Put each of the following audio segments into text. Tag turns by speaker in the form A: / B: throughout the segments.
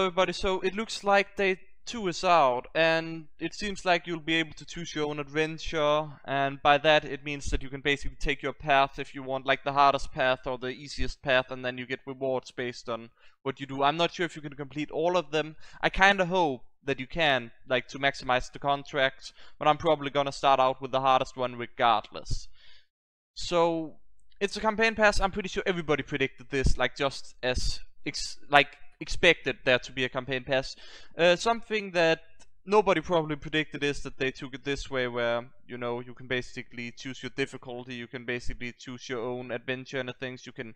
A: Hello everybody, so it looks like day 2 is out, and it seems like you'll be able to choose your own adventure, and by that it means that you can basically take your path if you want, like the hardest path or the easiest path, and then you get rewards based on what you do. I'm not sure if you can complete all of them. I kinda hope that you can, like to maximize the contracts, but I'm probably gonna start out with the hardest one regardless. So, it's a campaign pass. I'm pretty sure everybody predicted this, like just as expected there to be a campaign pass. Something that nobody probably predicted is that they took it this way, where you know you can basically choose your difficulty, you can basically choose your own adventure and things. You can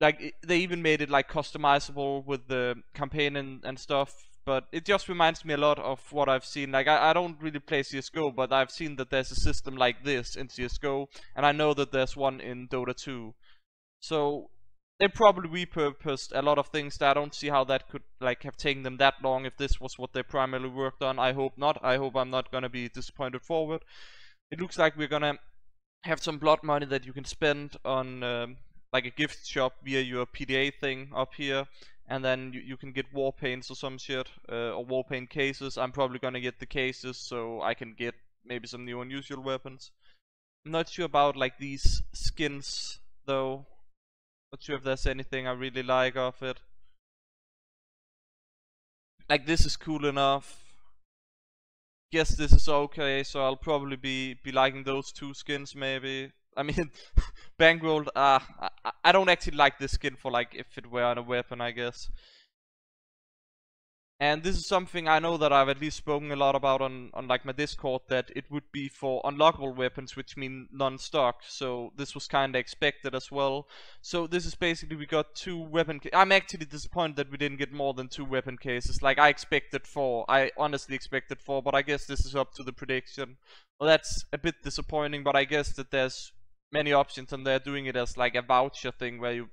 A: they even made it like customizable with the campaign and stuff. But it just reminds me a lot of what I've seen. Like I don't really play CSGO, but I've seen that there's a system like this in CSGO, and I know that there's one in Dota 2. So they probably repurposed a lot of things that I don't see how that could like have taken them that long if this was what they primarily worked on. I hope not. I hope I'm not gonna be disappointed forward. It looks like we're gonna have some blood money that you can spend on like a gift shop via your PDA thing up here, and then you can get war paints or some shit, or war paint cases. I'm probably gonna get the cases so I can get maybe some new unusual weapons. I'm not sure about like these skins though. Not sure if there's anything I really like of it. Like this is cool enough. Guess this is okay, so I'll probably be liking those two skins maybe. I mean, bankrolled. I don't actually like this skin for like if it were on a weapon, I guess. And this is something I know that I've at least spoken a lot about on like my Discord, that it would be for unlockable weapons, which mean non-stock. So this was kind of expected as well. So this is basically, we got 2 weapon I'm actually disappointed that we didn't get more than 2 weapon cases. Like I expected 4. I honestly expected 4, but I guess this is up to the prediction. Well, that's a bit disappointing, but I guess that there's many options, and they're doing it as like a voucher thing where you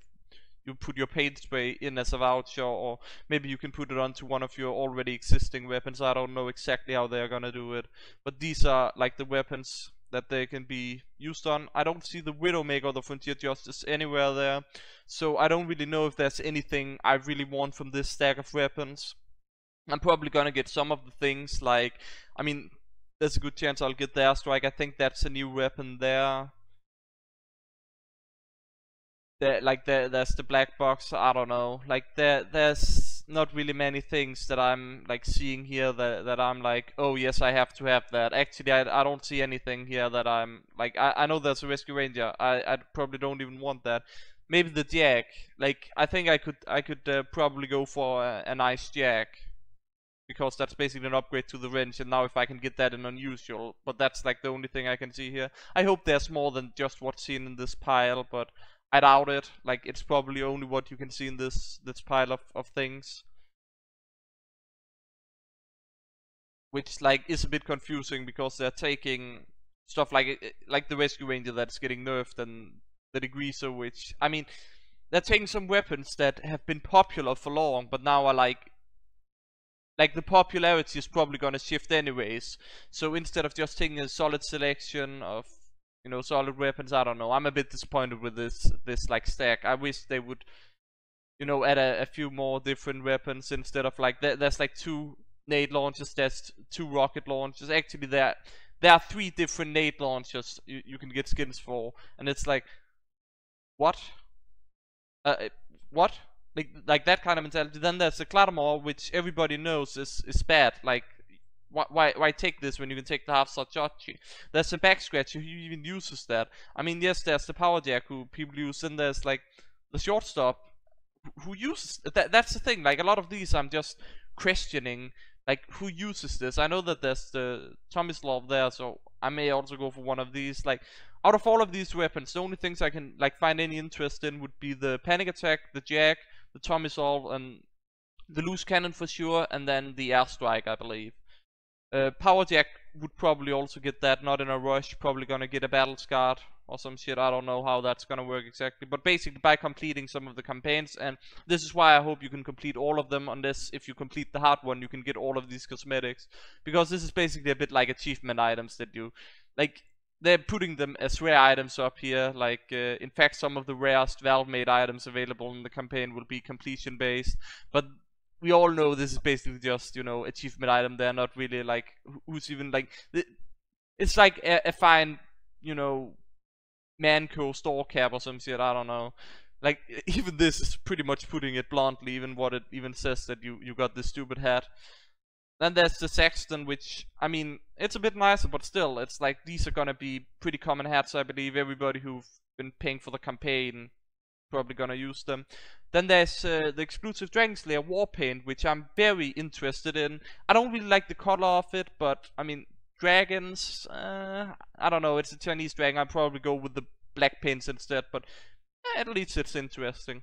A: put your paint spray in as a voucher, or maybe you can put it onto one of your already existing weapons. I don't know exactly how they're gonna do it, but these are like the weapons that they can be used on. I don't see the Widowmaker or the Frontier Justice anywhere there, so I don't really know if there's anything I really want from this stack of weapons. I'm probably gonna get some of the things, like, I mean, there's a good chance I'll get the Airstrike. I think that's a new weapon there. There's the black box. I don't know, like there's not really many things that I'm like seeing here that I'm like, oh yes, I have to have that. Actually, I don't see anything here that I'm like, I know there's a Rescue Ranger. I probably don't even want that. Maybe the Jack. Like I think I could probably go for a nice Jack, because that's basically an upgrade to the wrench, and now if I can get that in unusual, but that's like the only thing I can see here. I hope there's more than just what's seen in this pile, but I doubt it. Like it's probably only what you can see in this pile of things, which like is a bit confusing because they're taking stuff like the Rescue Ranger that's getting nerfed, and the Degreaser, which, I mean, they're taking some weapons that have been popular for long, but now are like the popularity is probably gonna shift anyways. So instead of just taking a solid selection of, you know, solid weapons, I don't know. I'm a bit disappointed with this like stack. I wish they would, you know, add a few more different weapons instead of like there's like 2 nade launchers, there's 2 rocket launchers. Actually, there are 3 different nade launchers you can get skins for, and it's like, what? What? Like that kind of mentality. Then there's the Claymore, which everybody knows is bad. Like, why take this when you can take the half-shot Jochi? There's a back scratcher who even uses that. I mean, yes, there's the power jack who people use, and there's like the shortstop who uses that. That's the thing. Like a lot of these, I'm just questioning, like, who uses this. I know that there's the Tomislav there, so I may also go for one of these. Like, out of all of these weapons, the only things I can like find any interest in would be the panic attack, the jack, the Tomislav, and the loose cannon for sure, and then the airstrike, I believe. Power Jack would probably also get that, not in a rush, probably gonna get a battle scarred or some shit. I don't know how that's gonna work exactly, but basically by completing some of the campaigns, and this is why I hope you can complete all of them, unless if you complete the hard one you can get all of these cosmetics, because this is basically a bit like achievement items that you, like, they're putting them as rare items up here. Like, in fact, some of the rarest Valve-made items available in the campaign will be completion based, but we all know this is basically just, you know, achievement item. They're not really like who's even like it's like a fine, you know, Manco store cap or some shit. I don't know. Like even this is pretty much putting it bluntly. Even what it even says that you got this stupid hat. Then there's the Sexton, which, I mean, it's a bit nicer, but still, it's like these are gonna be pretty common hats, I believe. Everybody who've been paying for the campaign probably gonna use them. Then there's the exclusive Dragon Slayer War Paint, which I'm very interested in. I don't really like the color of it, but I mean, dragons, I don't know, it's a Chinese dragon. I'd probably go with the black paints instead, but at least it's interesting.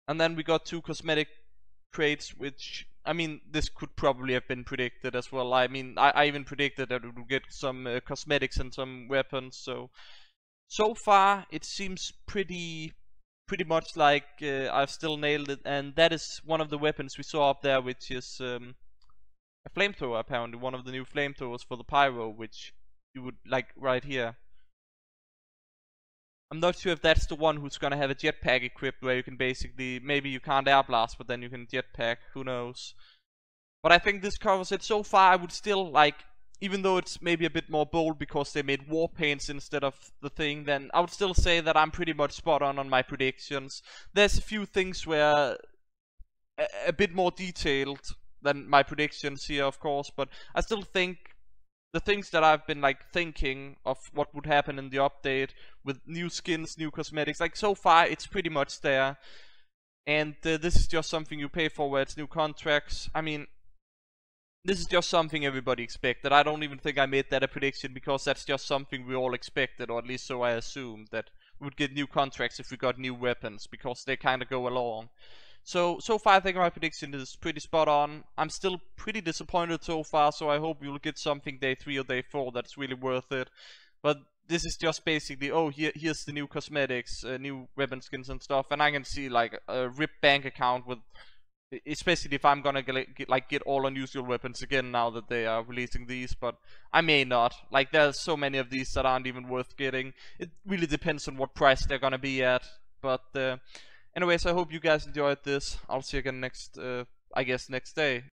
A: And then we got 2 cosmetic crates, which, I mean, this could probably have been predicted as well. I mean, I even predicted that it would get some cosmetics and some weapons. So far it seems pretty much like I've still nailed it, and that is one of the weapons we saw up there, which is a flamethrower. Apparently one of the new flamethrowers for the pyro, which you would like right here. I'm not sure if that's the one who's gonna have a jetpack equipped, where you can basically, maybe you can't air blast, but then you can jetpack, who knows. But I think this covers it. So far I would still like, even though it's maybe a bit more bold because they made war paints instead of the thing, then I would still say that I'm pretty much spot on my predictions. There's a few things where a bit more detailed than my predictions here, of course, but I still think the things that I've been like thinking of what would happen in the update with new skins, new cosmetics, like so far it's pretty much there. And this is just something you pay for, where it's new contracts. I mean, this is just something everybody expected. I don't even think I made that a prediction, because that's just something we all expected, or at least so I assumed, that we would get new contracts if we got new weapons, because they kind of go along. So far I think my prediction is pretty spot on. I'm still pretty disappointed so far, so I hope you'll get something day 3 or day 4 that's really worth it. But this is just basically, oh, here's the new cosmetics, new weapon skins and stuff, and I can see like a ripped bank account with, especially if I'm gonna get all unusual weapons again now that they are releasing these, but I may not. Like, there's so many of these that aren't even worth getting. It really depends on what price they're gonna be at. But anyways, I hope you guys enjoyed this. I'll see you again next, I guess next day.